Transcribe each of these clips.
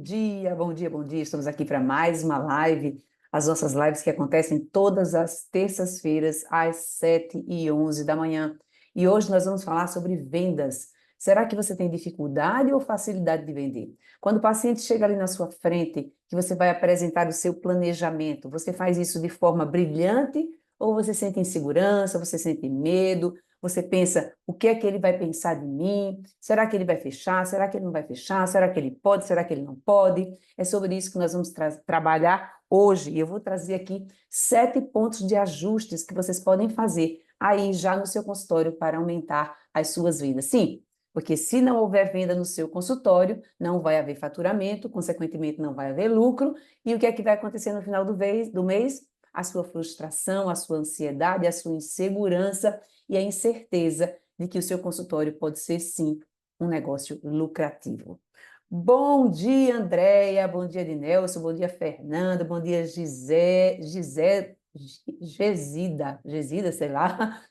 bom dia, bom dia. Estamos aqui para mais uma live. As nossas lives que acontecem todas as terças-feiras, às 7h11 da manhã. E hoje nós vamos falar sobre vendas. Será que você tem dificuldade ou facilidade de vender? Quando o paciente chega ali na sua frente, que você vai apresentar o seu planejamento, você faz isso de forma brilhante ou você sente insegurança, você sente medo? Você pensa, o que é que ele vai pensar de mim? Será que ele vai fechar? Será que ele não vai fechar? Será que ele pode? Será que ele não pode? É sobre isso que nós vamos trabalhar hoje. E eu vou trazer aqui 7 pontos de ajustes que vocês podem fazer aí já no seu consultório para aumentar as suas vendas. Sim, porque se não houver venda no seu consultório, não vai haver faturamento, consequentemente não vai haver lucro. E o que é que vai acontecer no final do mês? A sua frustração, a sua ansiedade, a sua insegurança e a incerteza de que o seu consultório pode ser, sim, um negócio lucrativo. Bom dia, Andréia, bom dia, Ednelson, bom dia, Fernanda, bom dia, Gesida, sei lá,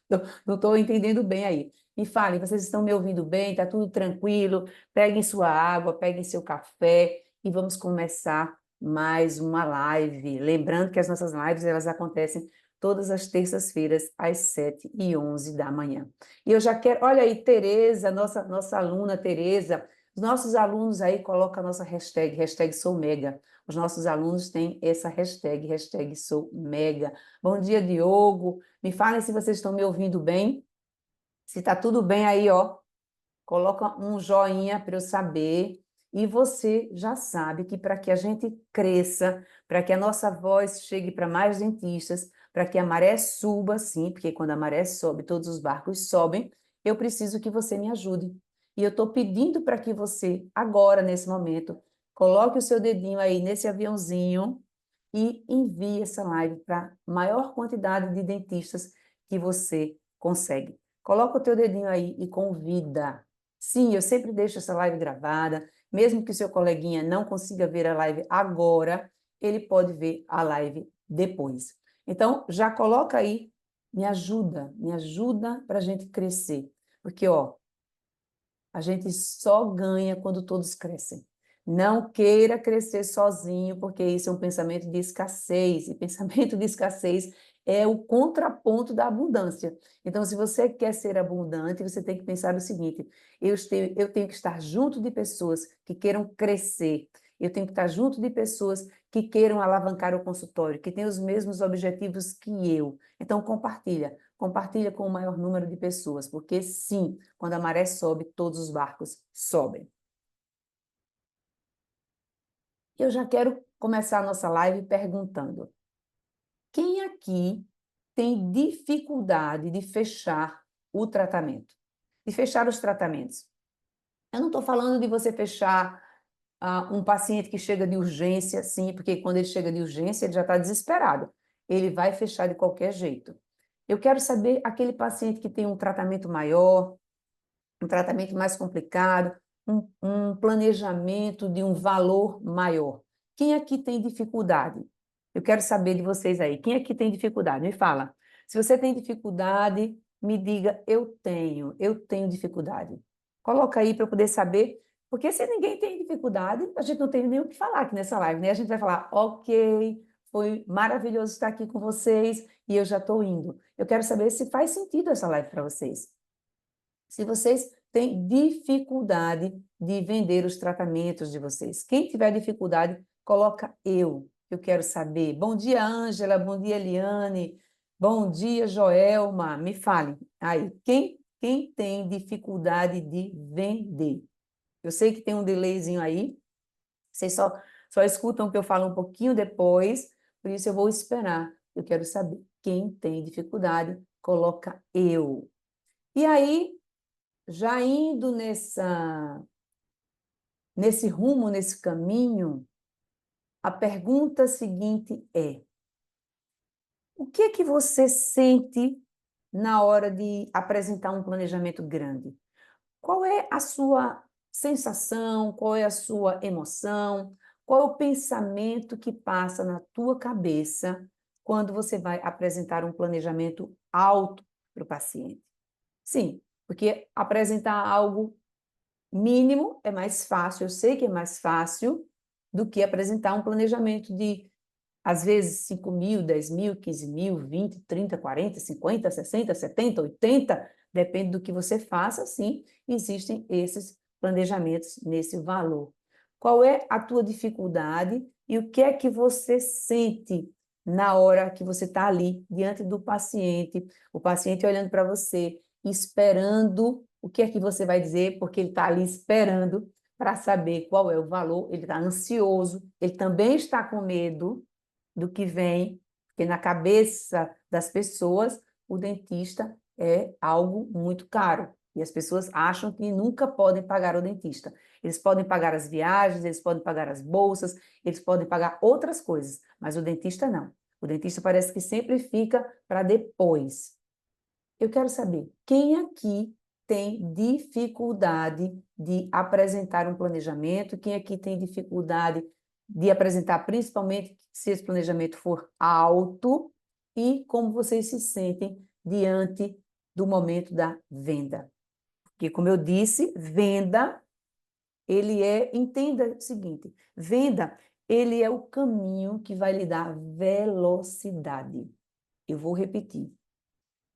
não estou entendendo bem aí. Me falem, vocês estão me ouvindo bem? Está tudo tranquilo? Peguem sua água, peguem seu café e vamos começar mais uma live. Lembrando que as nossas lives, elas acontecem todas as terças-feiras, às 7h11 da manhã. E eu já quero, olha aí, Tereza, nossa aluna Tereza, os nossos alunos aí colocam a nossa hashtag, hashtag sou mega. Os nossos alunos têm essa hashtag, hashtag sou mega. Bom dia, Diogo. Me falem se vocês estão me ouvindo bem. Se está tudo bem aí, ó. Coloca um joinha para eu saber. E você já sabe que para que a gente cresça, para que a nossa voz chegue para mais dentistas, para que a maré suba, sim, porque quando a maré sobe, todos os barcos sobem, eu preciso que você me ajude. E eu estou pedindo para que você, agora, nesse momento, coloque o seu dedinho aí nesse aviãozinho e envie essa live para a maior quantidade de dentistas que você consegue. Coloca o teu dedinho aí e convida. Sim, eu sempre deixo essa live gravada, mesmo que o seu coleguinha não consiga ver a live agora, ele pode ver a live depois. Então, já coloca aí, me ajuda para a gente crescer. Porque, ó, a gente só ganha quando todos crescem. Não queira crescer sozinho, porque isso é um pensamento de escassez, e pensamento de escassez é o contraponto da abundância. Então, se você quer ser abundante, você tem que pensar o seguinte: eu tenho que estar junto de pessoas que queiram crescer, eu tenho que estar junto de pessoas que queiram alavancar o consultório, que têm os mesmos objetivos que eu. Então, compartilha com o maior número de pessoas, porque sim, quando a maré sobe, todos os barcos sobem. Eu já quero começar a nossa live perguntando: quem aqui tem dificuldade de fechar o tratamento? De fechar os tratamentos? Eu não estou falando de você fechar um paciente que chega de urgência, sim, porque quando ele chega de urgência, ele já está desesperado. Ele vai fechar de qualquer jeito. Eu quero saber aquele paciente que tem um tratamento maior, um tratamento mais complicado, um planejamento de um valor maior. Quem aqui tem dificuldade? Eu quero saber de vocês aí. Quem aqui tem dificuldade? Me fala. Se você tem dificuldade, me diga, eu tenho dificuldade. Coloca aí para eu poder saber, porque se ninguém tem dificuldade, a gente não tem nem o que falar aqui nessa live, né? A gente vai falar, ok, foi maravilhoso estar aqui com vocês e eu já estou indo. Eu quero saber se faz sentido essa live para vocês. Se vocês têm dificuldade de vender os tratamentos de vocês. Quem tiver dificuldade, coloca eu quero saber. Bom dia, Ângela, bom dia, Eliane, bom dia, Joelma, me falem. Aí, quem tem dificuldade de vender? Eu sei que tem um delayzinho aí, vocês só escutam que eu falo um pouquinho depois, por isso eu vou esperar. Eu quero saber. Quem tem dificuldade, coloca eu. E aí, já indo nesse rumo, nesse caminho, a pergunta seguinte é: o que é que você sente na hora de apresentar um planejamento grande? Qual é a sua sensação? Qual é a sua emoção? Qual é o pensamento que passa na tua cabeça quando você vai apresentar um planejamento alto para o paciente? Sim, porque apresentar algo mínimo é mais fácil, eu sei que é mais fácil, do que apresentar um planejamento de, às vezes, 5 mil, 10 mil, 15 mil, 20, 30, 40, 50, 60, 70, 80, depende do que você faça, sim, existem esses planejamentos nesse valor. Qual é a tua dificuldade e o que é que você sente na hora que você está ali, diante do paciente, o paciente olhando para você, esperando o que é que você vai dizer, porque ele está ali esperando para saber qual é o valor, ele está ansioso, ele também está com medo do que vem, porque na cabeça das pessoas, o dentista é algo muito caro. E as pessoas acham que nunca podem pagar o dentista. Eles podem pagar as viagens, eles podem pagar as bolsas, eles podem pagar outras coisas, mas o dentista não. O dentista parece que sempre fica para depois. Eu quero saber, quem aqui tem dificuldade de apresentar um planejamento? Quem aqui tem dificuldade de apresentar, principalmente se esse planejamento for alto? E como vocês se sentem diante do momento da venda? Porque, como eu disse, venda, entenda o seguinte, venda, ele é o caminho que vai lhe dar velocidade. Eu vou repetir.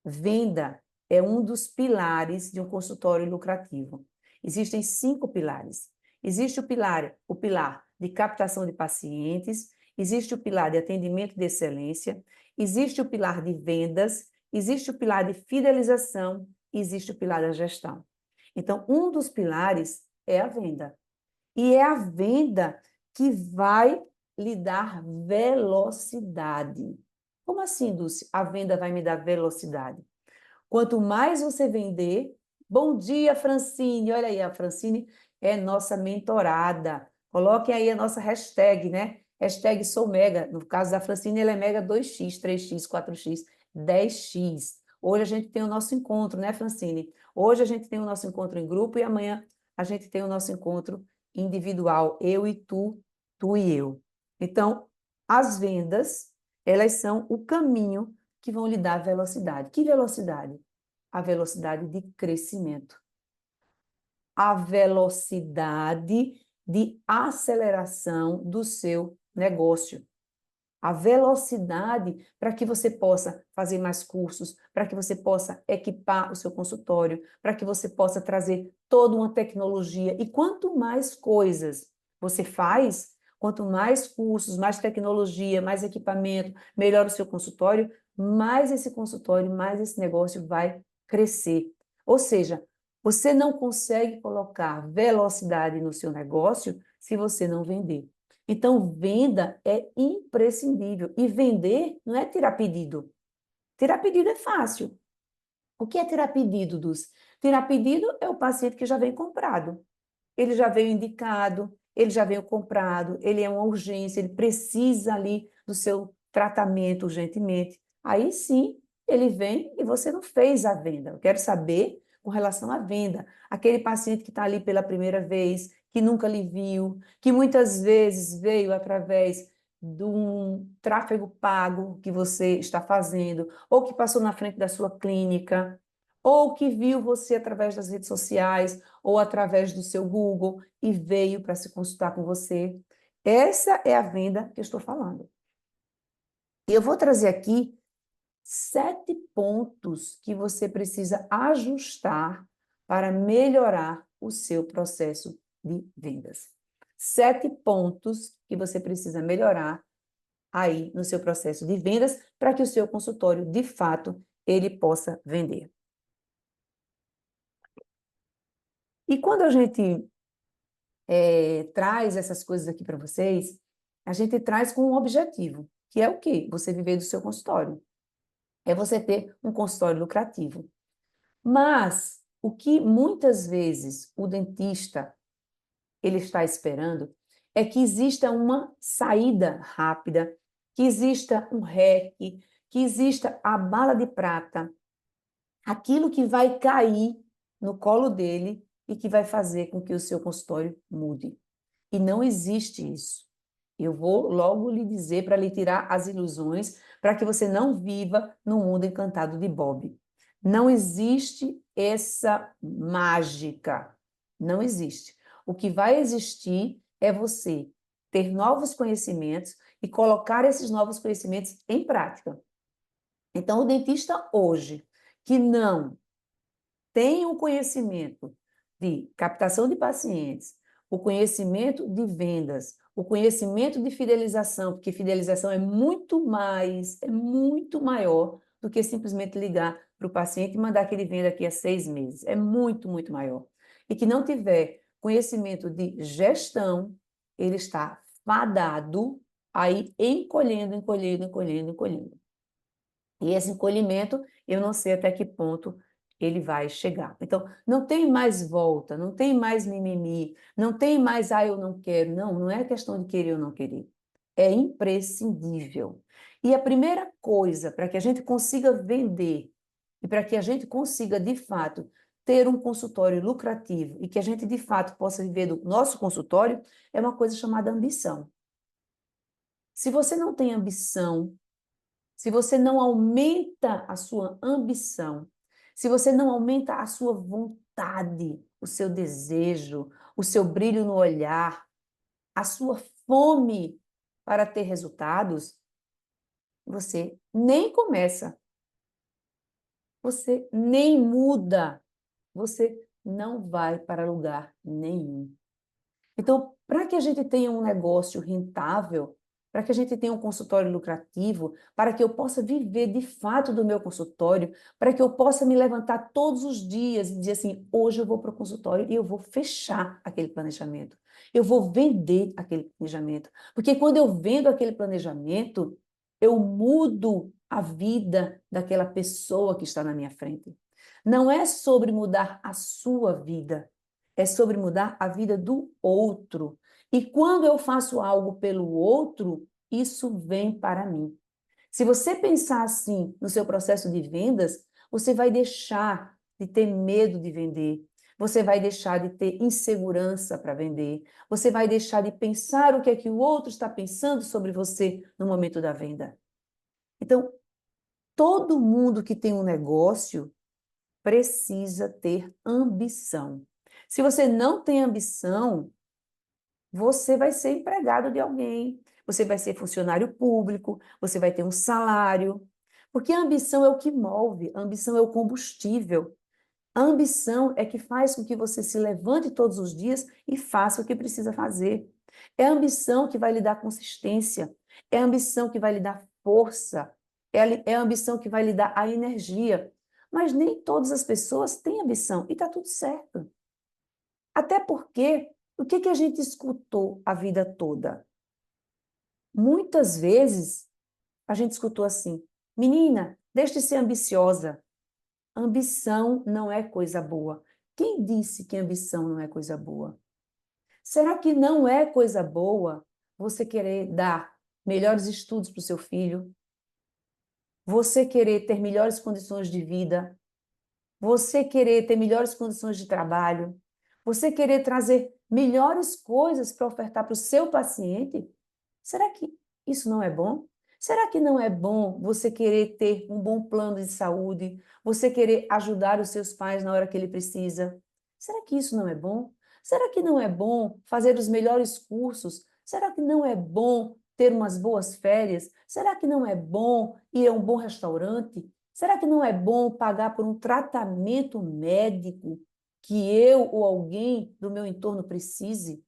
Venda é um dos pilares de um consultório lucrativo. Existem 5 pilares. Existe o pilar de captação de pacientes, existe o pilar de atendimento de excelência, existe o pilar de vendas, existe o pilar de fidelização, existe o pilar da gestão. Então, um dos pilares é a venda. E é a venda que vai lhe dar velocidade. Como assim, Dulce? A venda vai me dar velocidade. Quanto mais você vender, bom dia, Francine. Olha aí, a Francine é nossa mentorada. Coloquem aí a nossa hashtag, né? Hashtag sou mega. No caso da Francine, ela é mega 2x, 3x, 4x, 10x. Hoje a gente tem o nosso encontro, né, Francine? Hoje a gente tem o nosso encontro em grupo e amanhã a gente tem o nosso encontro individual, eu e tu, tu e eu. Então, as vendas, elas são o caminho que vão lhe dar velocidade. Que velocidade? A velocidade de crescimento. A velocidade de aceleração do seu negócio. A velocidade para que você possa fazer mais cursos, para que você possa equipar o seu consultório, para que você possa trazer toda uma tecnologia. E quanto mais coisas você faz, quanto mais cursos, mais tecnologia, mais equipamento, melhor o seu consultório, mais esse consultório, mais esse negócio vai crescer. Ou seja, você não consegue colocar velocidade no seu negócio se você não vender. Então, venda é imprescindível. E vender não é tirar pedido. Tirar pedido é fácil. O que é tirar pedido, Dus? Tirar pedido é o paciente que já vem comprado. Ele já veio indicado, ele já veio comprado, ele é uma urgência, ele precisa ali do seu tratamento urgentemente. Aí sim, ele vem e você não fez a venda. Eu quero saber com relação à venda. Aquele paciente que está ali pela primeira vez, que nunca lhe viu, que muitas vezes veio através de um tráfego pago que você está fazendo, ou que passou na frente da sua clínica, ou que viu você através das redes sociais, ou através do seu Google e veio para se consultar com você. Essa é a venda que eu estou falando. E eu vou trazer aqui 7 pontos que você precisa ajustar para melhorar o seu processo de vendas. 7 pontos que você precisa melhorar aí no seu processo de vendas para que o seu consultório, de fato, ele possa vender. E quando a gente traz essas coisas aqui para vocês, a gente traz com um objetivo, que é o quê? Você viver do seu consultório. É você ter um consultório lucrativo. Mas o que muitas vezes o dentista ele está esperando é que exista uma saída rápida, que exista um REC, que exista a bala de prata, aquilo que vai cair no colo dele e que vai fazer com que o seu consultório mude. E não existe isso. Eu vou logo lhe dizer para lhe tirar as ilusões, para que você não viva no mundo encantado de Bob. Não existe essa mágica. Não existe. O que vai existir é você ter novos conhecimentos e colocar esses novos conhecimentos em prática. Então, o dentista hoje, que não tem o conhecimento de captação de pacientes, o conhecimento de vendas, o conhecimento de fidelização, porque fidelização é muito mais, é muito maior do que simplesmente ligar para o paciente e mandar que ele venha daqui a 6 meses. É muito, muito maior. E que não tiver conhecimento de gestão, ele está fadado a ir encolhendo, encolhendo, encolhendo, encolhendo. E esse encolhimento, eu não sei até que ponto ele vai chegar. Então, não tem mais volta, não tem mais mimimi, não tem mais, eu não quero. Não, não é questão de querer ou não querer. É imprescindível. E a primeira coisa para que a gente consiga vender e para que a gente consiga, de fato, ter um consultório lucrativo e que a gente, de fato, possa viver do nosso consultório, é uma coisa chamada ambição. Se você não tem ambição, se você não aumenta a sua ambição, se você não aumenta a sua vontade, o seu desejo, o seu brilho no olhar, a sua fome para ter resultados, você nem começa, você nem muda, você não vai para lugar nenhum. Então, para que a gente tenha um negócio rentável, para que a gente tenha um consultório lucrativo, para que eu possa viver de fato do meu consultório, para que eu possa me levantar todos os dias e dizer assim: hoje eu vou para o consultório e eu vou fechar aquele planejamento, eu vou vender aquele planejamento, porque quando eu vendo aquele planejamento, eu mudo a vida daquela pessoa que está na minha frente. Não é sobre mudar a sua vida, é sobre mudar a vida do outro. E quando eu faço algo pelo outro, isso vem para mim. Se você pensar assim no seu processo de vendas, você vai deixar de ter medo de vender, você vai deixar de ter insegurança para vender, você vai deixar de pensar o que é que o outro está pensando sobre você no momento da venda. Então, todo mundo que tem um negócio precisa ter ambição. Se você não tem ambição, você vai ser empregado de alguém, você vai ser funcionário público, você vai ter um salário, porque a ambição é o que move, a ambição é o combustível. A ambição é que faz com que você se levante todos os dias e faça o que precisa fazer. É a ambição que vai lhe dar consistência, é a ambição que vai lhe dar força, é a ambição que vai lhe dar a energia. Mas nem todas as pessoas têm ambição e está tudo certo. Até porque, o que a gente escutou a vida toda? Muitas vezes, a gente escutou assim: menina, deixe de ser ambiciosa. Ambição não é coisa boa. Quem disse que ambição não é coisa boa? Será que não é coisa boa você querer dar melhores estudos para o seu filho? Você querer ter melhores condições de vida? Você querer ter melhores condições de trabalho? Você querer trazer melhores coisas para ofertar para o seu paciente? Será que isso não é bom? Será que não é bom você querer ter um bom plano de saúde? Você querer ajudar os seus pais na hora que ele precisa? Será que isso não é bom? Será que não é bom fazer os melhores cursos? Será que não é bom ter umas boas férias? Será que não é bom ir a um bom restaurante? Será que não é bom pagar por um tratamento médico que eu ou alguém do meu entorno precise?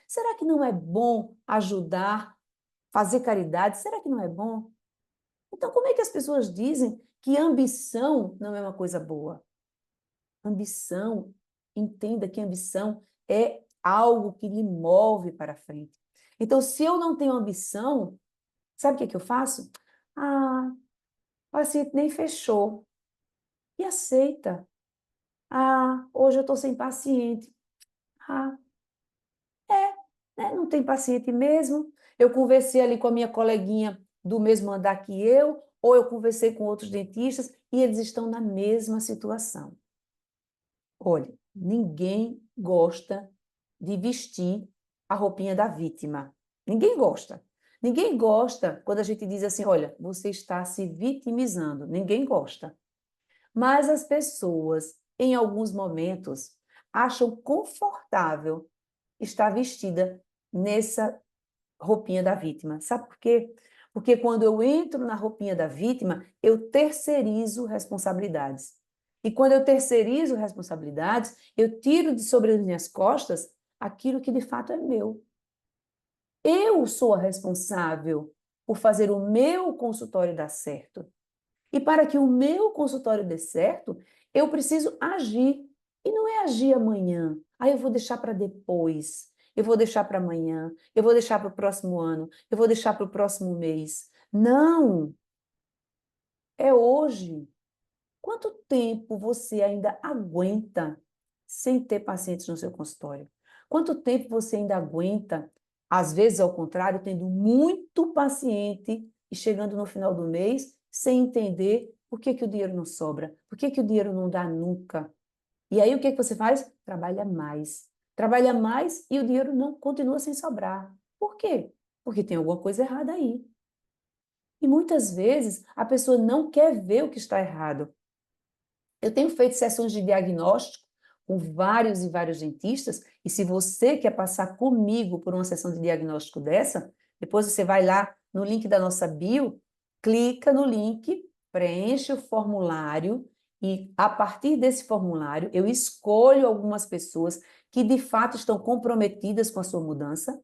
Será que não é bom ajudar, fazer caridade? Será que não é bom? Então, como é que as pessoas dizem que ambição não é uma coisa boa? Ambição, entenda que ambição é algo que lhe move para frente. Então, se eu não tenho ambição, sabe o que é que eu faço? O paciente nem fechou. E aceita. Hoje eu estou sem paciente. Ah, não tem paciente mesmo. Eu conversei ali com a minha coleguinha do mesmo andar que eu, ou eu conversei com outros dentistas e eles estão na mesma situação. Olha, ninguém gosta de vestir a roupinha da vítima. Ninguém gosta. Ninguém gosta quando a gente diz assim: olha, você está se vitimizando. Ninguém gosta. Mas as pessoas, em alguns momentos, acham confortável estar vestida nessa roupinha da vítima. Sabe por quê? Porque quando eu entro na roupinha da vítima, eu terceirizo responsabilidades. E quando eu terceirizo responsabilidades, eu tiro de sobre as minhas costas aquilo que de fato é meu. Eu sou a responsável por fazer o meu consultório dar certo. E para que o meu consultório dê certo, eu preciso agir. E não é agir amanhã. Aí eu vou deixar para depois. Eu vou deixar para amanhã. Eu vou deixar para o próximo ano. Eu vou deixar para o próximo mês. Não! É hoje. Quanto tempo você ainda aguenta sem ter pacientes no seu consultório? Quanto tempo você ainda aguenta, às vezes ao contrário, tendo muito paciente e chegando no final do mês sem entender por que que o dinheiro não sobra, por que que o dinheiro não dá nunca? E aí o que que você faz? Trabalha mais. Trabalha mais e o dinheiro não continua sem sobrar. Por quê? Porque tem alguma coisa errada aí. E muitas vezes a pessoa não quer ver o que está errado. Eu tenho feito sessões de diagnóstico com vários e vários dentistas, e se você quer passar comigo por uma sessão de diagnóstico dessa, depois você vai lá no link da nossa bio, clica no link, preenche o formulário, e a partir desse formulário eu escolho algumas pessoas que de fato estão comprometidas com a sua mudança,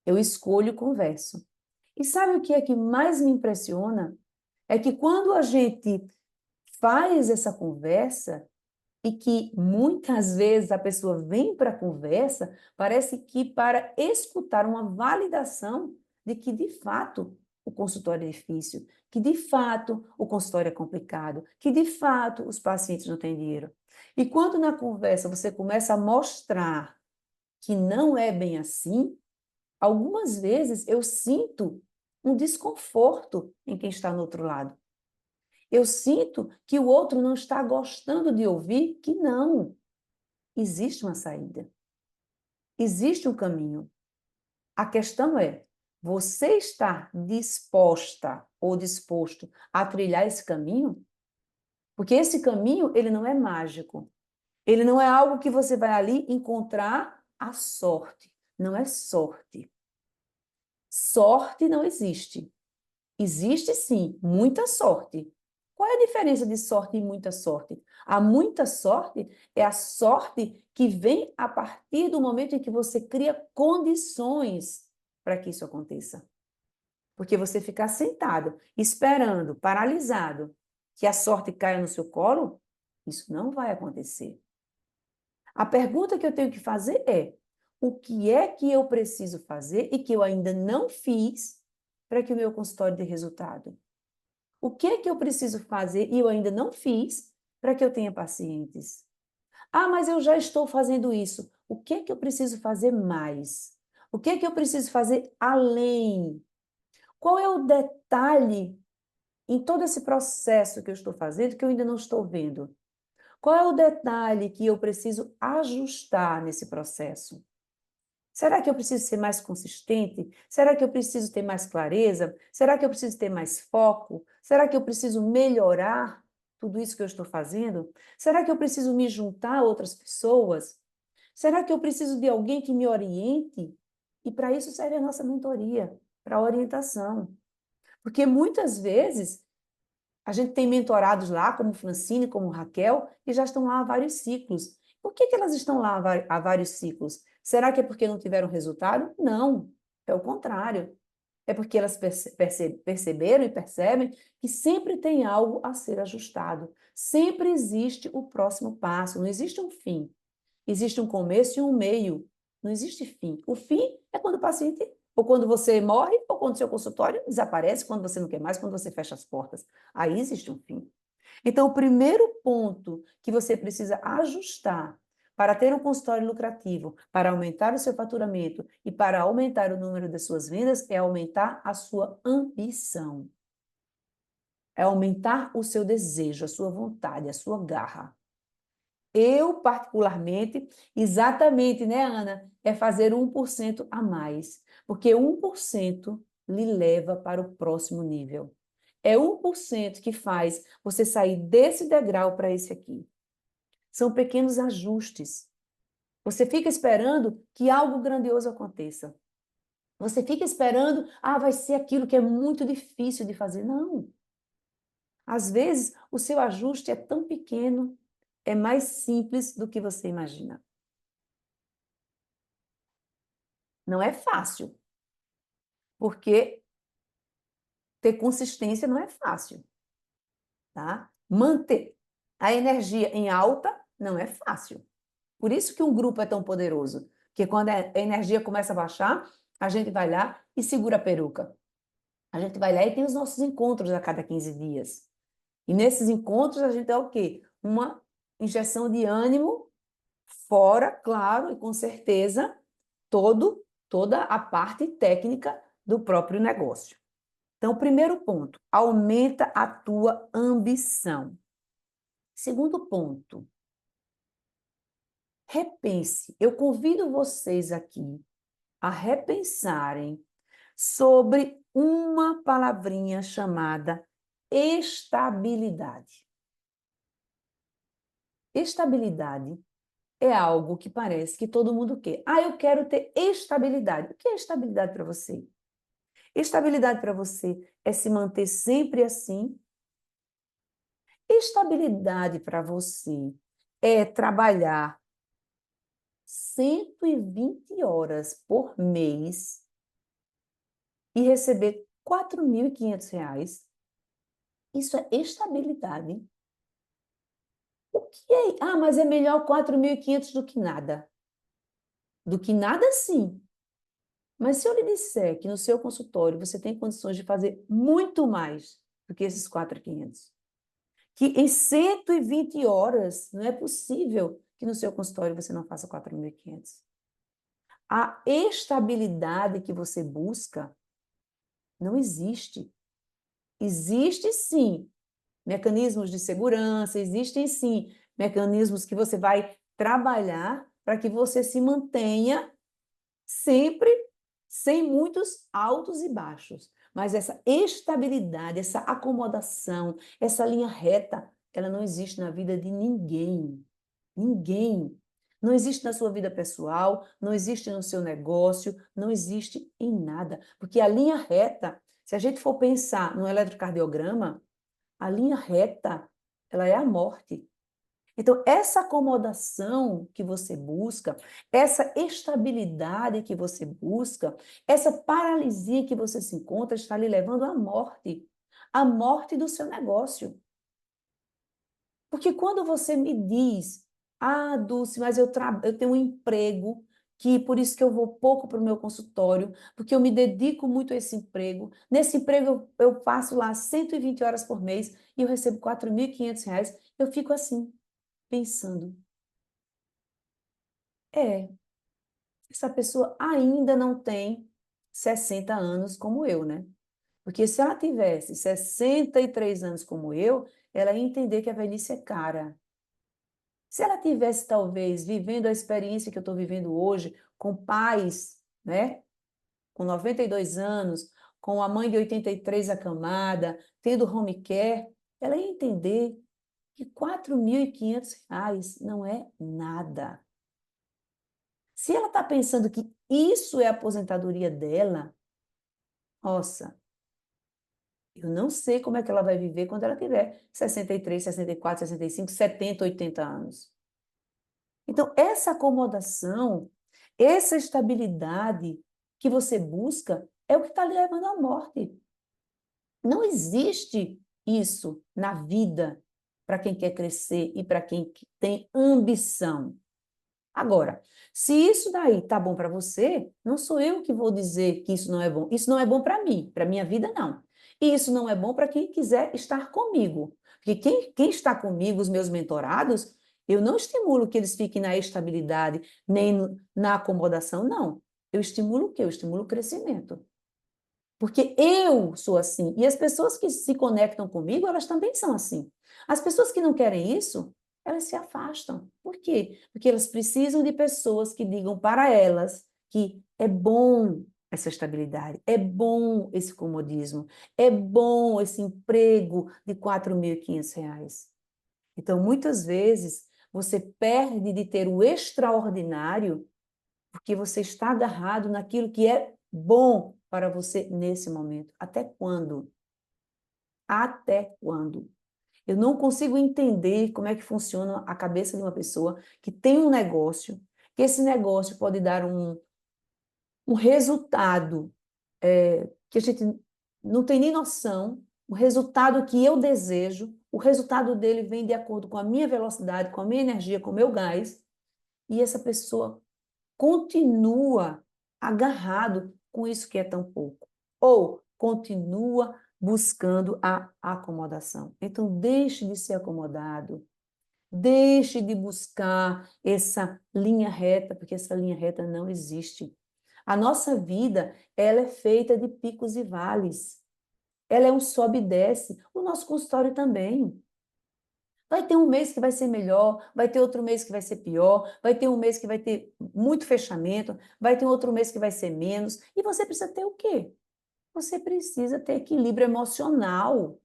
eu escolho e converso. E sabe o que é que mais me impressiona? É que quando a gente faz essa conversa e que muitas vezes a pessoa vem para a conversa, parece que para escutar uma validação de que de fato o consultório é difícil, que de fato o consultório é complicado, que de fato os pacientes não têm dinheiro. E quando na conversa você começa a mostrar que não é bem assim, algumas vezes eu sinto um desconforto em quem está no outro lado. Eu sinto que o outro não está gostando de ouvir que não. Existe uma saída. Existe um caminho. A questão é, você está disposta ou disposto a trilhar esse caminho? Porque esse caminho, ele não é mágico. Ele não é algo que você vai ali encontrar a sorte. Não é sorte. Sorte não existe. Existe sim, muita sorte. Qual é a diferença de sorte e muita sorte? A muita sorte é a sorte que vem a partir do momento em que você cria condições para que isso aconteça. Porque você ficar sentado, esperando, paralisado, que a sorte caia no seu colo, isso não vai acontecer. A pergunta que eu tenho que fazer é: o que é que eu preciso fazer e que eu ainda não fiz para que o meu consultório dê resultado? O que é que eu preciso fazer e eu ainda não fiz para que eu tenha pacientes? Ah, mas eu já estou fazendo isso. O que é que eu preciso fazer mais? O que é que eu preciso fazer além? Qual é o detalhe em todo esse processo que eu estou fazendo que eu ainda não estou vendo? Qual é o detalhe que eu preciso ajustar nesse processo? Será que eu preciso ser mais consistente? Será que eu preciso ter mais clareza? Será que eu preciso ter mais foco? Será que eu preciso melhorar tudo isso que eu estou fazendo? Será que eu preciso me juntar a outras pessoas? Será que eu preciso de alguém que me oriente? E para isso serve a nossa mentoria, para a orientação. Porque muitas vezes a gente tem mentorados lá, como Francine, como Raquel, que já estão lá há vários ciclos. Por que que elas estão lá há vários ciclos? Será que é porque não tiveram resultado? Não, é o contrário. É porque elas perceberam e percebem que sempre tem algo a ser ajustado. Sempre existe o próximo passo, não existe um fim. Existe um começo e um meio. Não existe fim. O fim é quando o paciente, ou quando você morre, ou quando o seu consultório desaparece, quando você não quer mais, quando você fecha as portas. Aí existe um fim. Então, o primeiro ponto que você precisa ajustar para ter um consultório lucrativo, para aumentar o seu faturamento e para aumentar o número de suas vendas é aumentar a sua ambição. É aumentar o seu desejo, a sua vontade, a sua garra. Eu, particularmente, exatamente, né, Ana? É fazer 1% a mais, porque 1% lhe leva para o próximo nível. É 1% que faz você sair desse degrau para esse aqui. São pequenos ajustes. Você fica esperando que algo grandioso aconteça. Você fica esperando, vai ser aquilo que é muito difícil de fazer. Não. Às vezes, o seu ajuste é tão pequeno, é mais simples do que você imagina. Não é fácil, porque ter consistência não é fácil, tá? Manter a energia em alta não é fácil. Por isso que um grupo é tão poderoso, porque quando a energia começa a baixar, a gente vai lá e segura a peruca. A gente vai lá e tem os nossos encontros a cada 15 dias. E nesses encontros a gente é o quê? Uma injeção de ânimo, fora, claro, e com certeza, toda a parte técnica do próprio negócio. Então, primeiro ponto, aumenta a tua ambição. Segundo ponto, repense. Eu convido vocês aqui a repensarem sobre uma palavrinha chamada estabilidade. Estabilidade é algo que parece que todo mundo quer. Eu quero ter estabilidade. O que é estabilidade para você? Estabilidade para você é se manter sempre assim? Estabilidade para você é trabalhar 120 horas por mês e receber R$ 4.500? Isso é estabilidade. O que é? Mas é melhor 4.500 do que nada. Do que nada, sim. Mas se eu lhe disser que no seu consultório você tem condições de fazer muito mais do que esses 4.500, que em 120 horas não é possível que no seu consultório você não faça 4.500. A estabilidade que você busca não existe. Existe sim mecanismos de segurança, existem sim mecanismos que você vai trabalhar para que você se mantenha sempre sem muitos altos e baixos. Mas essa estabilidade, essa acomodação, essa linha reta, ela não existe na vida de ninguém. Ninguém. Não existe na sua vida pessoal, não existe no seu negócio, não existe em nada. Porque a linha reta, se a gente for pensar no eletrocardiograma, a linha reta, ela é a morte. Então, essa acomodação que você busca, essa estabilidade que você busca, essa paralisia que você se encontra, está lhe levando à morte do seu negócio. Porque quando você me diz, Dulce, mas eu tenho um emprego, que por isso que eu vou pouco para o meu consultório, porque eu me dedico muito a esse emprego. Nesse emprego eu passo lá 120 horas por mês e eu recebo R$ 4.500, eu fico assim, pensando, essa pessoa ainda não tem 60 anos como eu, né? Porque se ela tivesse 63 anos como eu, ela ia entender que a velhice é cara. Se ela tivesse, talvez, vivendo a experiência que eu estou vivendo hoje, com pais, né, com 92 anos, com a mãe de 83 acamada, tendo home care, ela ia entender que R$ 4.500 não é nada. Se ela está pensando que isso é a aposentadoria dela, nossa, eu não sei como é que ela vai viver quando ela tiver 63, 64, 65, 70, 80 anos. Então, essa acomodação, essa estabilidade que você busca é o que está lhe levando à morte. Não existe isso na vida para quem quer crescer e para quem tem ambição. Agora, se isso daí tá bom para você, não sou eu que vou dizer que isso não é bom. Isso não é bom para mim, para minha vida não. E isso não é bom para quem quiser estar comigo. Porque quem está comigo, os meus mentorados, eu não estimulo que eles fiquem na estabilidade, nem na acomodação, não. Eu estimulo o quê? Eu estimulo o crescimento. Porque eu sou assim. E as pessoas que se conectam comigo, elas também são assim. As pessoas que não querem isso, elas se afastam. Por quê? Porque elas precisam de pessoas que digam para elas que é bom essa estabilidade, é bom esse comodismo, é bom esse emprego de R$ 4.500. Então, muitas vezes, você perde de ter o extraordinário porque você está agarrado naquilo que é bom para você nesse momento. Até quando? Até quando? Eu não consigo entender como é que funciona a cabeça de uma pessoa que tem um negócio, que esse negócio pode dar um resultado que a gente não tem nem noção, o resultado que eu desejo, o resultado dele vem de acordo com a minha velocidade, com a minha energia, com o meu gás, e essa pessoa continua agarrado com isso que é tão pouco, ou continua buscando a acomodação. Então, deixe de ser acomodado, deixe de buscar essa linha reta, porque essa linha reta não existe. A nossa vida, ela é feita de picos e vales. Ela é um sobe e desce. O nosso consultório também. Vai ter um mês que vai ser melhor, vai ter outro mês que vai ser pior, vai ter um mês que vai ter muito fechamento, vai ter outro mês que vai ser menos. E você precisa ter o quê? Você precisa ter equilíbrio emocional.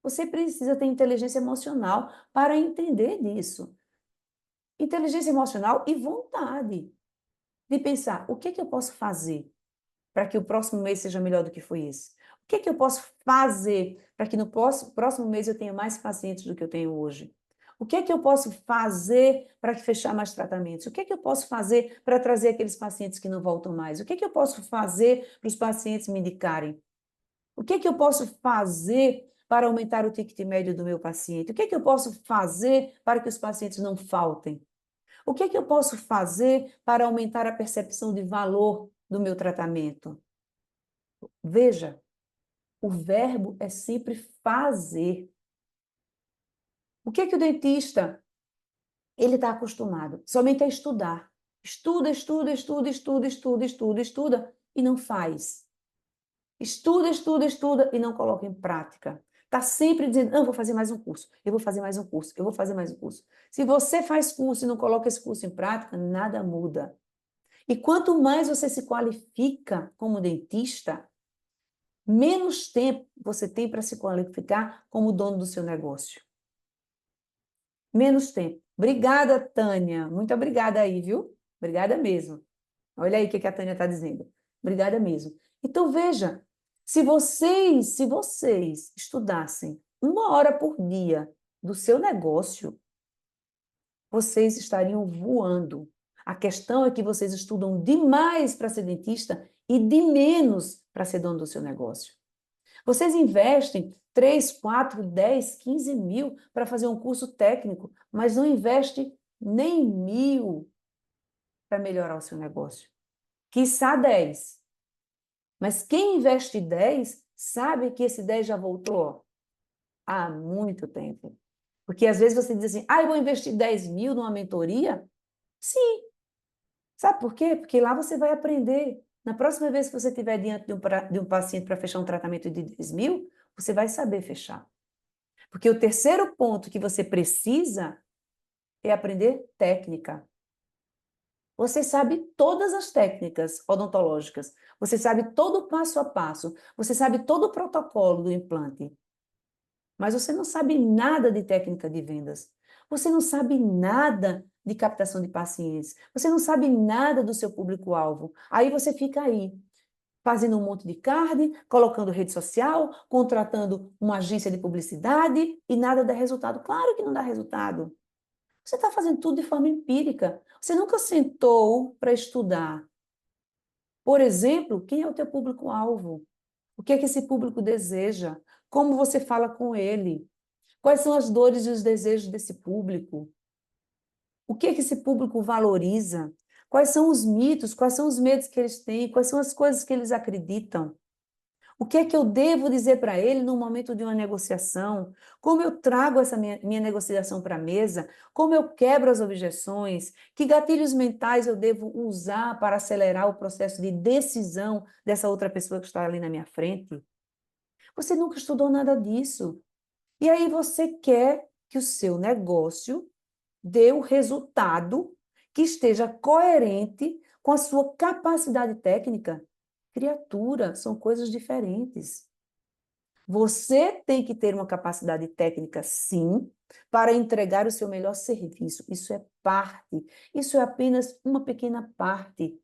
Você precisa ter inteligência emocional para entender disso. Inteligência emocional e vontade de pensar, o que é que eu posso fazer para que o próximo mês seja melhor do que foi esse? O que é que eu posso fazer para que no próximo mês eu tenha mais pacientes do que eu tenho hoje? O que é que eu posso fazer para fechar mais tratamentos? O que é que eu posso fazer para trazer aqueles pacientes que não voltam mais? O que é que eu posso fazer para os pacientes me indicarem? O que é que eu posso fazer para aumentar o ticket médio do meu paciente? O que é que eu posso fazer para que os pacientes não faltem? O que é que eu posso fazer para aumentar a percepção de valor do meu tratamento? Veja, o verbo é sempre fazer. O que é que o dentista, ele está acostumado? Somente a estudar. Estuda, estuda, estuda, estuda, estuda, estuda, estuda e não faz. Estuda, estuda, estuda e não coloca em prática. Está sempre dizendo, não, eu vou fazer mais um curso, eu vou fazer mais um curso, eu vou fazer mais um curso. Se você faz curso e não coloca esse curso em prática, nada muda. E quanto mais você se qualifica como dentista, menos tempo você tem para se qualificar como dono do seu negócio. Menos tempo. Obrigada, Tânia. Muito obrigada aí, viu? Obrigada mesmo. Olha aí o que a Tânia está dizendo. Obrigada mesmo. Então, veja, se vocês estudassem 1 hora por dia do seu negócio, vocês estariam voando. A questão é que vocês estudam demais para ser dentista e de menos para ser dono do seu negócio. Vocês investem 3, 4, 10, 15 mil para fazer um curso técnico, mas não investe nem 1.000 para melhorar o seu negócio. Quiçá 10. Mas quem investe 10 sabe que esse 10 já voltou há muito tempo. Porque às vezes você diz assim, eu vou investir 10 mil numa mentoria? Sim. Sabe por quê? Porque lá você vai aprender. Na próxima vez que você estiver diante de um paciente para fechar um tratamento de 10 mil, você vai saber fechar. Porque o terceiro ponto que você precisa é aprender técnica. Você sabe todas as técnicas odontológicas, você sabe todo o passo a passo, você sabe todo o protocolo do implante, mas você não sabe nada de técnica de vendas. Você não sabe nada de captação de pacientes. Você não sabe nada do seu público-alvo. Aí você fica aí, fazendo um monte de card, colocando rede social, contratando uma agência de publicidade e nada dá resultado. Claro que não dá resultado. Você está fazendo tudo de forma empírica. Você nunca sentou para estudar. Por exemplo, quem é o teu público-alvo? O que é que esse público deseja? Como você fala com ele? Quais são as dores e os desejos desse público? O que é que esse público valoriza? Quais são os mitos? Quais são os medos que eles têm? Quais são as coisas que eles acreditam? O que é que eu devo dizer para ele no momento de uma negociação? Como eu trago essa minha negociação para a mesa? Como eu quebro as objeções? Que gatilhos mentais eu devo usar para acelerar o processo de decisão dessa outra pessoa que está ali na minha frente? Você nunca estudou nada disso. E aí você quer que o seu negócio dê o resultado que esteja coerente com a sua capacidade técnica. Criatura, são coisas diferentes. Você tem que ter uma capacidade técnica, sim, para entregar o seu melhor serviço. Isso é parte, isso é apenas uma pequena parte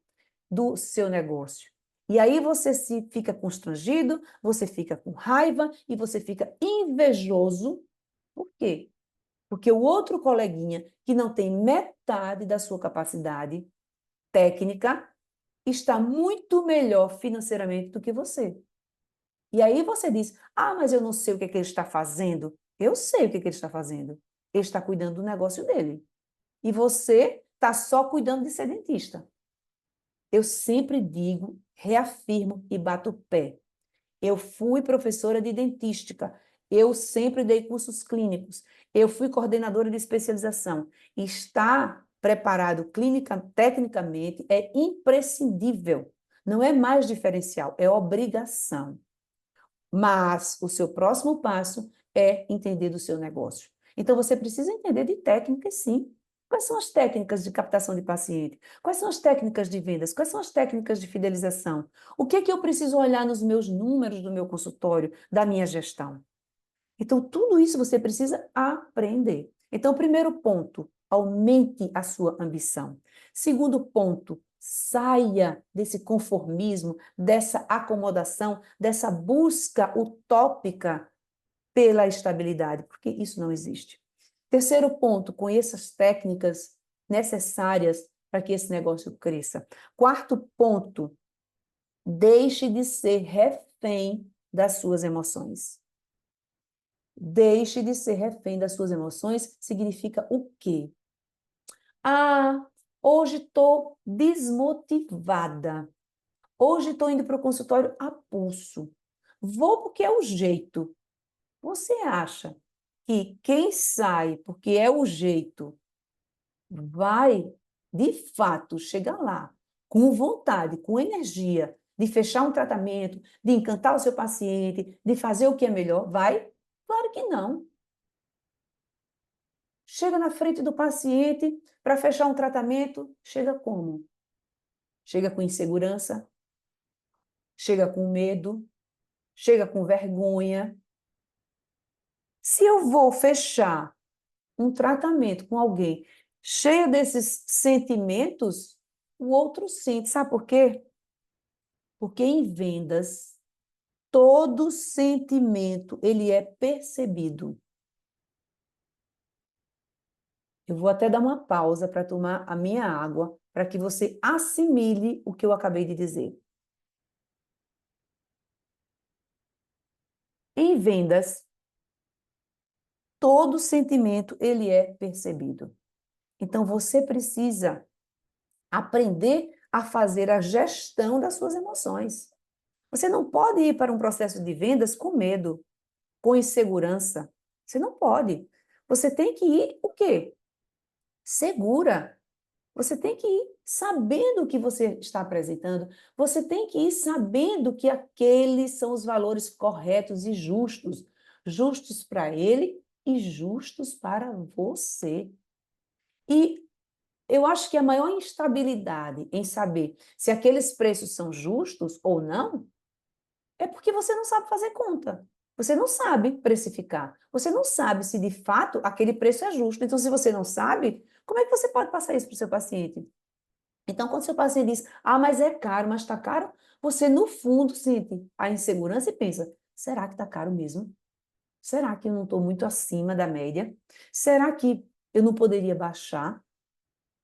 do seu negócio. E aí você se fica constrangido, você fica com raiva e você fica invejoso. Por quê? Porque o outro coleguinha, que não tem metade da sua capacidade técnica, está muito melhor financeiramente do que você. E aí você diz: ah, mas eu não sei o que é que ele está fazendo. Eu sei o que é que ele está fazendo. Ele está cuidando do negócio dele. E você está só cuidando de ser dentista. Eu sempre digo, reafirmo e bato o pé. Eu fui professora de dentística. Eu sempre dei cursos clínicos. Eu fui coordenadora de especialização. Estar preparado tecnicamente é imprescindível. Não é mais diferencial, é obrigação. Mas o seu próximo passo é entender do seu negócio. Então, você precisa entender de técnicas, sim. Quais são as técnicas de captação de paciente? Quais são as técnicas de vendas? Quais são as técnicas de fidelização? O que é que eu preciso olhar nos meus números do meu consultório, da minha gestão? Então, tudo isso você precisa aprender. Então, primeiro ponto, aumente a sua ambição. Segundo ponto, saia desse conformismo, dessa acomodação, dessa busca utópica pela estabilidade, porque isso não existe. Terceiro ponto, conheça as técnicas necessárias para que esse negócio cresça. Quarto ponto, deixe de ser refém das suas emoções. Deixe de ser refém das suas emoções significa o quê? Ah, hoje estou desmotivada. Hoje estou indo para o consultório a pulso. Vou porque é o jeito. Você acha que quem sai porque é o jeito vai, de fato, chegar lá com vontade, com energia de fechar um tratamento, de encantar o seu paciente, de fazer o que é melhor? Vai? Claro que não. Chega na frente do paciente para fechar um tratamento, chega como? Chega com insegurança, chega com medo, chega com vergonha. Se eu vou fechar um tratamento com alguém cheio desses sentimentos, o outro sente. Sabe por quê? Porque em vendas, todo sentimento ele é percebido. Eu vou até dar uma pausa para tomar a minha água, para que você assimile o que eu acabei de dizer. Em vendas, todo sentimento ele é percebido. Então você precisa aprender a fazer a gestão das suas emoções. Você não pode ir para um processo de vendas com medo, com insegurança. Você não pode. Você tem que ir o quê? Segura. Você tem que ir sabendo o que você está apresentando. Você tem que ir sabendo que aqueles são os valores corretos e justos, justos para ele e justos para você. E eu acho que a maior instabilidade em saber se aqueles preços são justos ou não é porque você não sabe fazer conta. Você não sabe precificar. Você não sabe se de fato aquele preço é justo. Então, se você não sabe, como é que você pode passar isso para o seu paciente? Então, quando o seu paciente diz, ah, mas é caro, mas está caro, você no fundo sente a insegurança e pensa, será que está caro mesmo? Será que eu não estou muito acima da média? Será que eu não poderia baixar?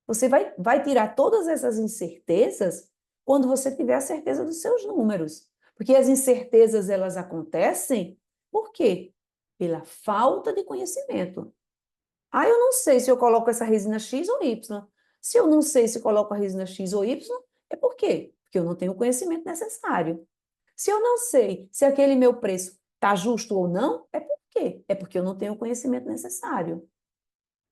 Você vai tirar todas essas incertezas quando você tiver a certeza dos seus números. Porque as incertezas, elas acontecem, por quê? Pela falta de conhecimento. Ah, eu não sei se eu coloco essa resina X ou Y. Se eu não sei se coloco a resina X ou Y, é por quê? Porque eu não tenho o conhecimento necessário. Se eu não sei se aquele meu preço está justo ou não, é por quê? É porque eu não tenho o conhecimento necessário.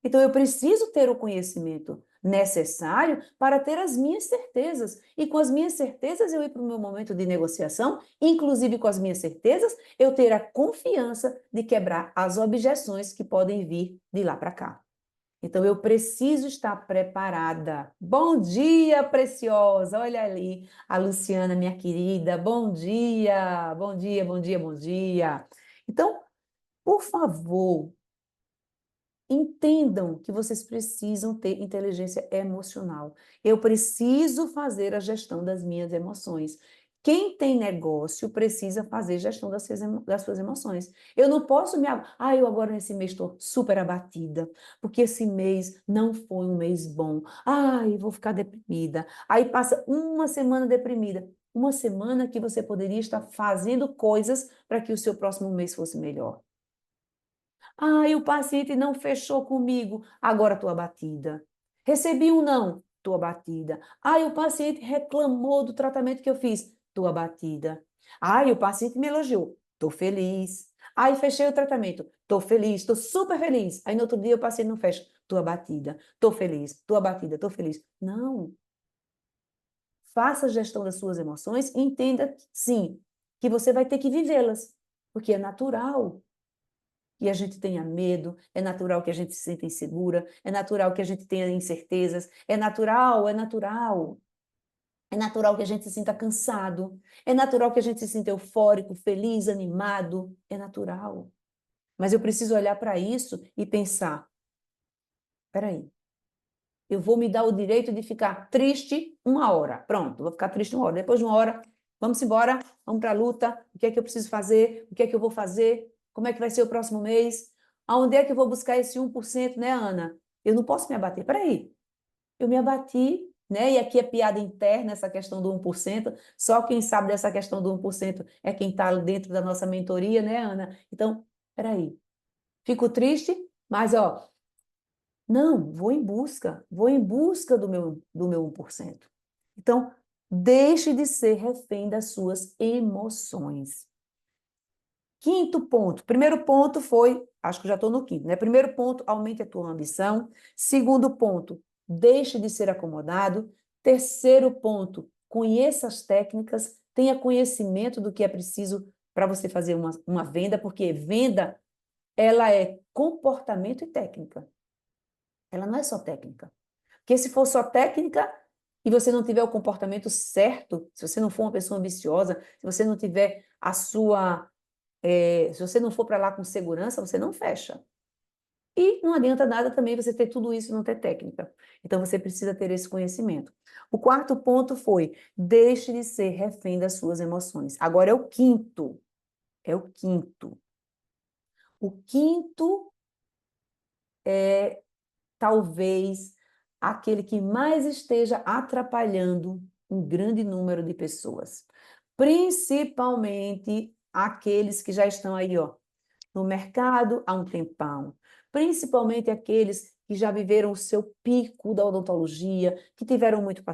Então, eu preciso ter o conhecimento necessário para ter as minhas certezas. E com as minhas certezas, eu ir para o meu momento de negociação, inclusive com as minhas certezas, eu ter a confiança de quebrar as objeções que podem vir de lá para cá. Então, eu preciso estar preparada. Bom dia, preciosa. Olha ali a Luciana, minha querida. Bom dia, bom dia, bom dia, bom dia. Então, por favor, entendam que vocês precisam ter inteligência emocional. Eu preciso fazer a gestão das minhas emoções. Quem tem negócio precisa fazer gestão das suas emoções. Eu não posso eu agora nesse mês estou super abatida, porque esse mês não foi um mês bom. Ai, vou ficar deprimida. Aí passa uma semana deprimida. Uma semana que você poderia estar fazendo coisas para que o seu próximo mês fosse melhor. Ai, o paciente não fechou comigo, agora estou abatida. Recebi um não, estou abatida. Ai, o paciente reclamou do tratamento que eu fiz, estou abatida. Ai, o paciente me elogiou, estou feliz. Ai, fechei o tratamento, estou feliz, estou super feliz. Aí no outro dia o paciente não fecha, estou abatida, estou feliz, estou abatida, estou feliz. Não. Faça a gestão das suas emoções e entenda, sim, que você vai ter que vivê-las, porque é natural que a gente tenha medo, é natural que a gente se sinta insegura, é natural que a gente tenha incertezas, é natural, é natural. É natural que a gente se sinta cansado, é natural que a gente se sinta eufórico, feliz, animado, é natural. Mas eu preciso olhar para isso e pensar, peraí, eu vou me dar o direito de ficar triste uma hora. Pronto, vou ficar triste uma hora. Depois de uma hora, vamos embora, vamos para a luta. O que é que eu preciso fazer? O que é que eu vou fazer? Como é que vai ser o próximo mês? Aonde é que eu vou buscar esse 1%, né, Ana? Eu não posso me abater. Peraí, eu me abati, né? E aqui é piada interna essa questão do 1%. Só quem sabe dessa questão do 1% é quem está dentro da nossa mentoria, né, Ana? Então, peraí. Fico triste, mas, ó, não, vou em busca do meu 1%. Então, deixe de ser refém das suas emoções. Quinto ponto. Primeiro ponto foi, acho que já estou no quinto, né? Primeiro ponto, aumente a tua ambição. Segundo ponto, deixe de ser acomodado. Terceiro ponto, conheça as técnicas, tenha conhecimento do que é preciso para você fazer uma venda, porque venda, ela é comportamento e técnica. Ela não é só técnica. Porque se for só técnica e você não tiver o comportamento certo, se você não for uma pessoa ambiciosa, se você não tiver se você não for para lá com segurança, você não fecha. E não adianta nada também você ter tudo isso e não ter técnica. Então você precisa ter esse conhecimento. O quarto ponto foi: deixe de ser refém das suas emoções. Agora é o quinto. É o quinto. O quinto é talvez aquele que mais esteja atrapalhando um grande número de pessoas, principalmente aqueles que já estão aí, ó, no mercado há um tempão, principalmente aqueles que já viveram o seu pico da odontologia, que tiveram muitos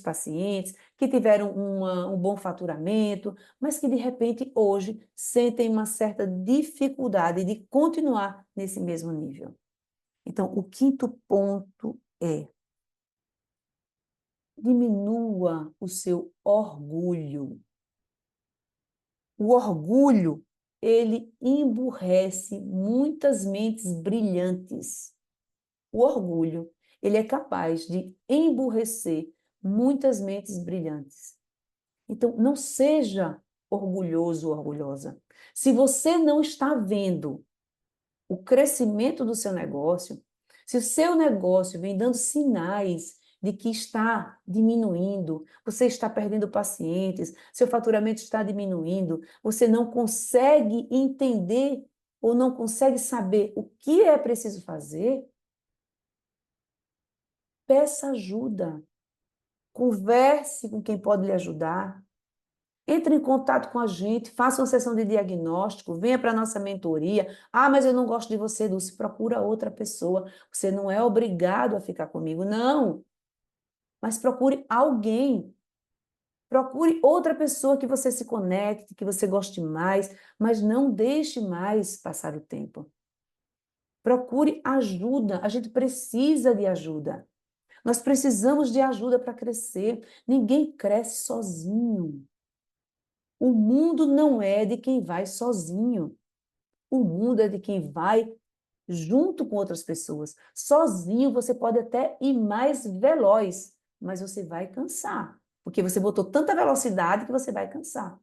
pacientes, que tiveram um bom faturamento, mas que de repente hoje sentem uma certa dificuldade de continuar nesse mesmo nível. Então, o quinto ponto é: diminua o seu orgulho. O orgulho, ele emburrece muitas mentes brilhantes. O orgulho, ele é capaz de emburrecer muitas mentes brilhantes. Então, não seja orgulhoso ou orgulhosa. Se você não está vendo o crescimento do seu negócio, se o seu negócio vem dando sinais de que está diminuindo, você está perdendo pacientes, seu faturamento está diminuindo, você não consegue entender ou não consegue saber o que é preciso fazer, peça ajuda, converse com quem pode lhe ajudar, entre em contato com a gente, faça uma sessão de diagnóstico, venha para a nossa mentoria. Ah, mas eu não gosto de você, Dulce, procura outra pessoa. Você não é obrigado a ficar comigo, não. Mas procure alguém. Procure outra pessoa que você se conecte, que você goste mais, mas não deixe mais passar o tempo. Procure ajuda. A gente precisa de ajuda. Nós precisamos de ajuda para crescer. Ninguém cresce sozinho. O mundo não é de quem vai sozinho. O mundo é de quem vai junto com outras pessoas. Sozinho você pode até ir mais veloz, mas você vai cansar, porque você botou tanta velocidade que você vai cansar.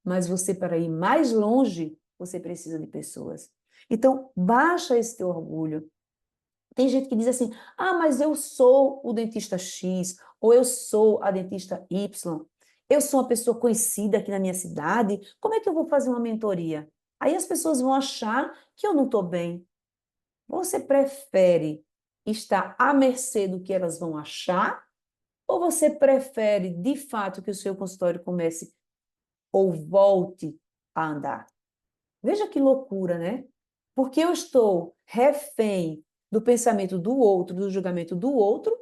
Mas você, para ir mais longe, você precisa de pessoas. Então, baixa esse teu orgulho. Tem gente que diz assim: ah, mas eu sou o dentista X, ou eu sou a dentista Y. Eu sou uma pessoa conhecida aqui na minha cidade, como é que eu vou fazer uma mentoria? Aí as pessoas vão achar que eu não estou bem. Você prefere estar à mercê do que elas vão achar? Ou você prefere, de fato, que o seu consultório comece ou volte a andar? Veja que loucura, né? Porque eu estou refém do pensamento do outro, do julgamento do outro,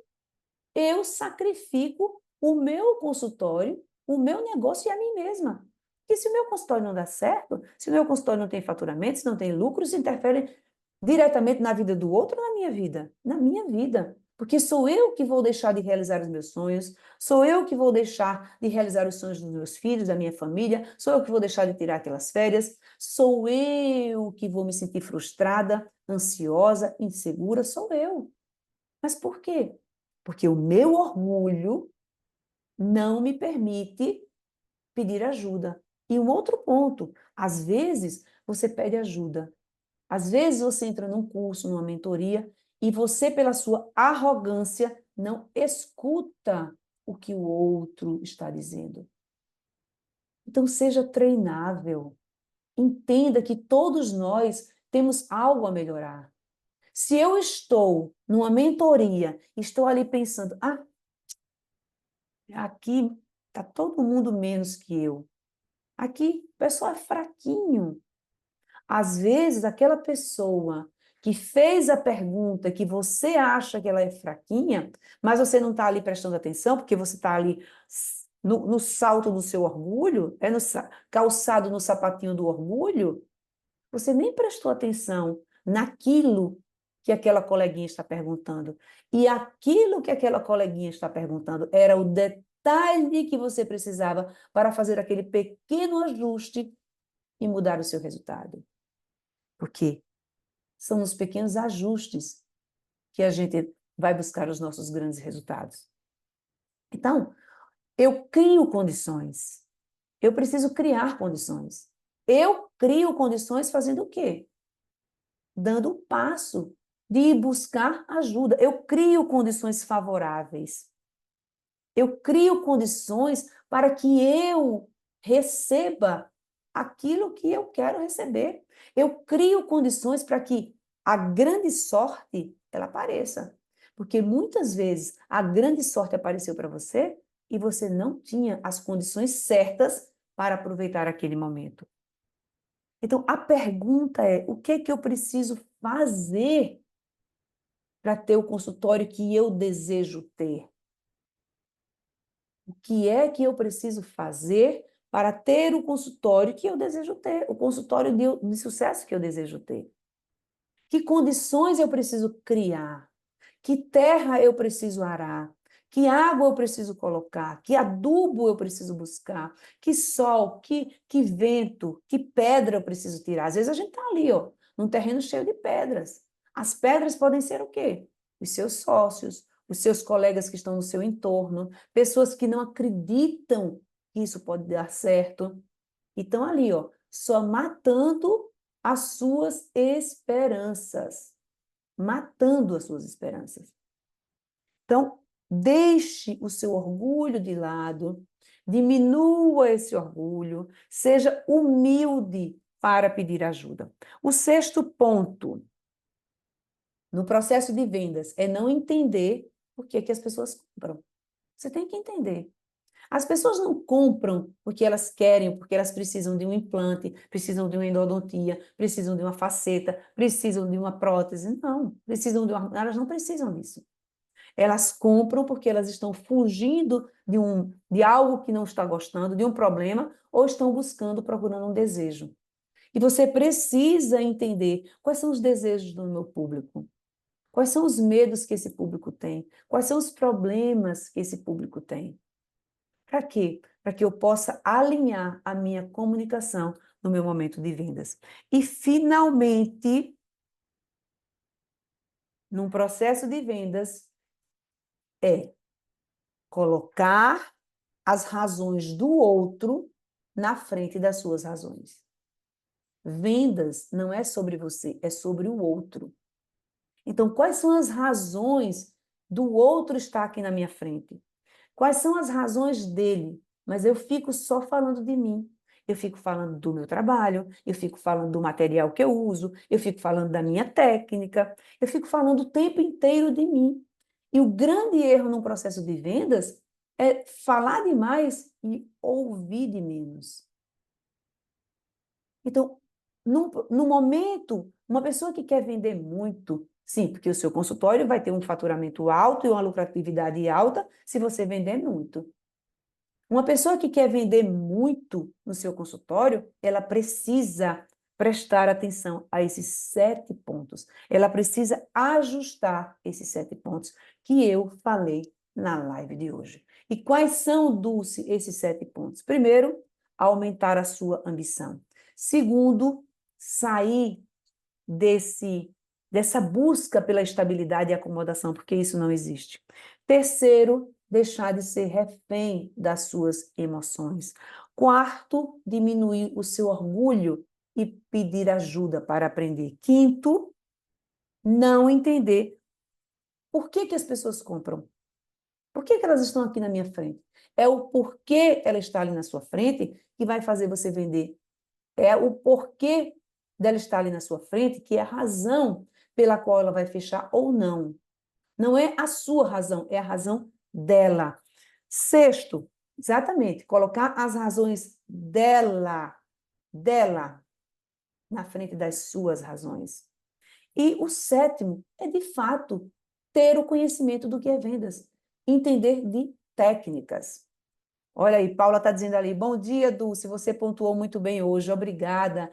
eu sacrifico o meu consultório, o meu negócio e a mim mesma. Porque se o meu consultório não dá certo, se o meu consultório não tem faturamento, se não tem lucro, isso interfere diretamente na vida do outro ou na minha vida? Na minha vida. Porque sou eu que vou deixar de realizar os meus sonhos, sou eu que vou deixar de realizar os sonhos dos meus filhos, da minha família, sou eu que vou deixar de tirar aquelas férias, sou eu que vou me sentir frustrada, ansiosa, insegura, sou eu. Mas por quê? Porque o meu orgulho não me permite pedir ajuda. E um outro ponto, às vezes você pede ajuda, às vezes você entra num curso, numa mentoria, e você, pela sua arrogância, não escuta o que o outro está dizendo. Então, seja treinável. Entenda que todos nós temos algo a melhorar. Se eu estou numa mentoria, estou ali pensando, aqui está todo mundo menos que eu. Aqui o pessoal é fraquinho. Às vezes, aquela pessoa que fez a pergunta que você acha que ela é fraquinha, mas você não está ali prestando atenção, porque você está ali no salto do seu orgulho, calçado no sapatinho do orgulho, você nem prestou atenção naquilo que aquela coleguinha está perguntando. E aquilo que aquela coleguinha está perguntando era o detalhe que você precisava para fazer aquele pequeno ajuste e mudar o seu resultado. Porque são nos pequenos ajustes que a gente vai buscar os nossos grandes resultados. Então, eu crio condições. Eu preciso criar condições. Eu crio condições fazendo o quê? Dando o passo de ir buscar ajuda. Eu crio condições favoráveis. Eu crio condições para que eu receba aquilo que eu quero receber. Eu crio condições para que a grande sorte ela apareça. Porque muitas vezes a grande sorte apareceu para você e você não tinha as condições certas para aproveitar aquele momento. Então, a pergunta é: o que é que eu preciso fazer para ter o consultório que eu desejo ter? O que é que eu preciso fazer para ter o consultório que eu desejo ter, o consultório de sucesso que eu desejo ter? Que condições eu preciso criar? Que terra eu preciso arar? Que água eu preciso colocar? Que adubo eu preciso buscar? Que sol, que vento, que pedra eu preciso tirar? Às vezes a gente está ali, ó, num terreno cheio de pedras. As pedras podem ser o quê? Os seus sócios, os seus colegas que estão no seu entorno, pessoas que não acreditam que isso pode dar certo. E estão ali, ó, só matando as suas esperanças. Matando as suas esperanças. Então, deixe o seu orgulho de lado, diminua esse orgulho, seja humilde para pedir ajuda. O sexto ponto no processo de vendas é não entender por que as pessoas compram. Você tem que entender. As pessoas não compram porque elas querem, porque elas precisam de um implante, precisam de uma endodontia, precisam de uma faceta, precisam de uma prótese. Não, elas não precisam disso. Elas compram porque elas estão fugindo de algo que não está gostando, de um problema, ou estão buscando, procurando um desejo. E você precisa entender quais são os desejos do meu público, quais são os medos que esse público tem, quais são os problemas que esse público tem. Para quê? Para que eu possa alinhar a minha comunicação no meu momento de vendas. E, finalmente, num processo de vendas, é colocar as razões do outro na frente das suas razões. Vendas não é sobre você, é sobre o outro. Então, quais são as razões do outro estar aqui na minha frente? Quais são as razões dele? mas eu fico só falando de mim. Eu fico falando do meu trabalho, eu fico falando do material que eu uso, eu fico falando da minha técnica, eu fico falando o tempo inteiro de mim. E o grande erro num processo de vendas é falar demais e ouvir de menos. Então, no momento, uma pessoa que quer vender muito, sim, porque o seu consultório vai ter um faturamento alto e uma lucratividade alta se você vender muito. Uma pessoa que quer vender muito no seu consultório, ela precisa prestar atenção a esses 7 pontos. Ela precisa ajustar esses 7 pontos que eu falei na live de hoje. E quais são, Dulce, esses 7 pontos? Primeiro, aumentar a sua ambição. Segundo, sair dessa busca pela estabilidade e acomodação, porque isso não existe. Terceiro, deixar de ser refém das suas emoções. Quarto, diminuir o seu orgulho e pedir ajuda para aprender. Quinto, não entender por que que as pessoas compram. Por que que elas estão aqui na minha frente? É o porquê ela está ali na sua frente que vai fazer você vender. É o porquê dela estar ali na sua frente que é a razão pela qual ela vai fechar ou não. Não é a sua razão, é a razão dela. Sexto, exatamente, colocar as razões dela, na frente das suas razões. E o sétimo é, de fato, ter o conhecimento do que é vendas, entender de técnicas. Olha aí, Paula está dizendo ali, bom dia, Dulce, você pontuou muito bem hoje, obrigada.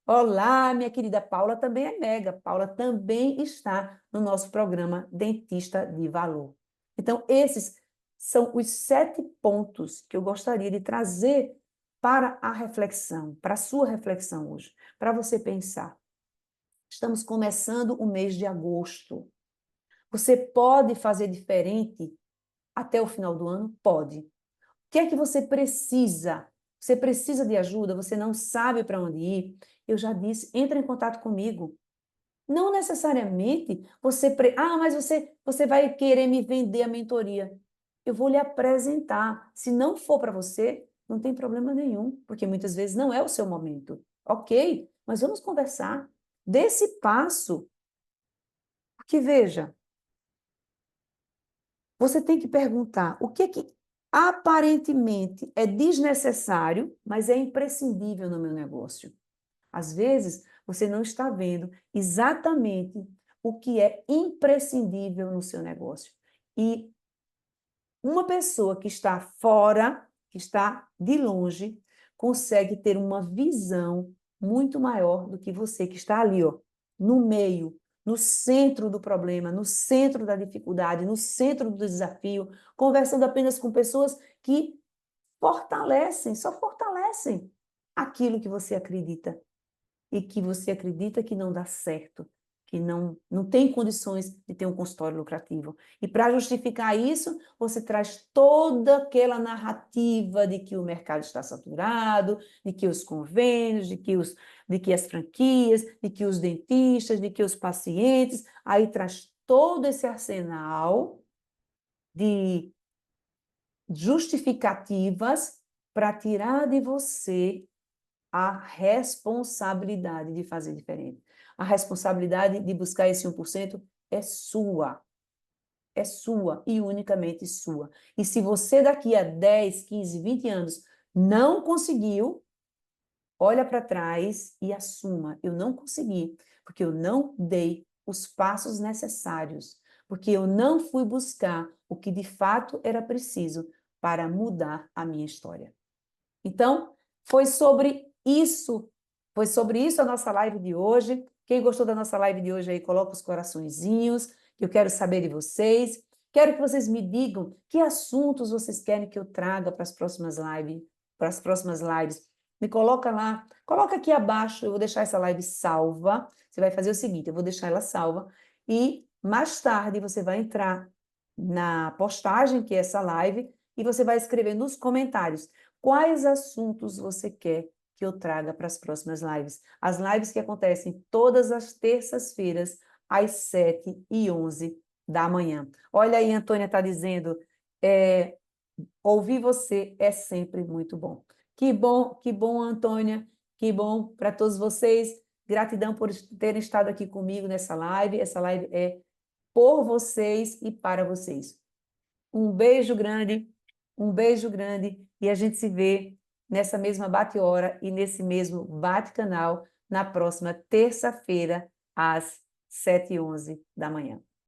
Olá, minha querida Paula também é mega. Paula também está no nosso programa Dentista de Valor. Então, esses são os 7 pontos que eu gostaria de trazer para a reflexão, para a sua reflexão hoje, para você pensar. Estamos começando o mês de agosto. Você pode fazer diferente até o final do ano? Pode. O que é que você precisa? Você precisa de ajuda? Você não sabe para onde ir? Eu já disse, entra em contato comigo. Não necessariamente mas você vai querer me vender a mentoria. Eu vou lhe apresentar. Se não for para você, não tem problema nenhum, porque muitas vezes não é o seu momento. Ok, mas vamos conversar. Dê esse passo. Porque veja, você tem que perguntar o que é que aparentemente é desnecessário, mas é imprescindível no meu negócio. Às vezes, você não está vendo exatamente o que é imprescindível no seu negócio. E uma pessoa que está fora, que está de longe, consegue ter uma visão muito maior do que você que está ali, ó, no meio, no centro do problema, no centro da dificuldade, no centro do desafio, conversando apenas com pessoas que fortalecem, só fortalecem aquilo que você acredita e que você acredita que não dá certo, que não tem condições de ter um consultório lucrativo. E para justificar isso, você traz toda aquela narrativa de que o mercado está saturado, de que os convênios, de que as franquias, de que os dentistas, de que os pacientes, aí traz todo esse arsenal de justificativas para tirar de você a responsabilidade de fazer diferente. A responsabilidade de buscar esse 1% é sua e unicamente sua. E se você daqui a 10, 15, 20 anos não conseguiu, olha para trás e assuma, eu não consegui, porque eu não dei os passos necessários, porque eu não fui buscar o que de fato era preciso para mudar a minha história. Então, foi sobre isso. Foi sobre isso a nossa live de hoje. Quem gostou da nossa live de hoje aí, coloca os coraçõezinhos. Eu quero saber de vocês. Quero que vocês me digam que assuntos vocês querem que eu traga para as próximas lives, para as próximas lives. Me coloca lá, coloca aqui abaixo, eu vou deixar essa live salva. Você vai fazer o seguinte, eu vou deixar ela salva e mais tarde você vai entrar na postagem que é essa live e você vai escrever nos comentários quais assuntos você quer que eu traga para as próximas lives. As lives que acontecem todas as terças-feiras, às 7h11 da manhã. Olha aí, a Antônia está dizendo, Ouvir você é sempre muito bom. Que bom, Antônia, que bom para todos vocês. Gratidão por terem estado aqui comigo nessa live. Essa live é por vocês e para vocês. Um beijo grande, e a gente se vê nessa mesma bate-hora e nesse mesmo bate-canal na próxima terça-feira, às 7h11 da manhã.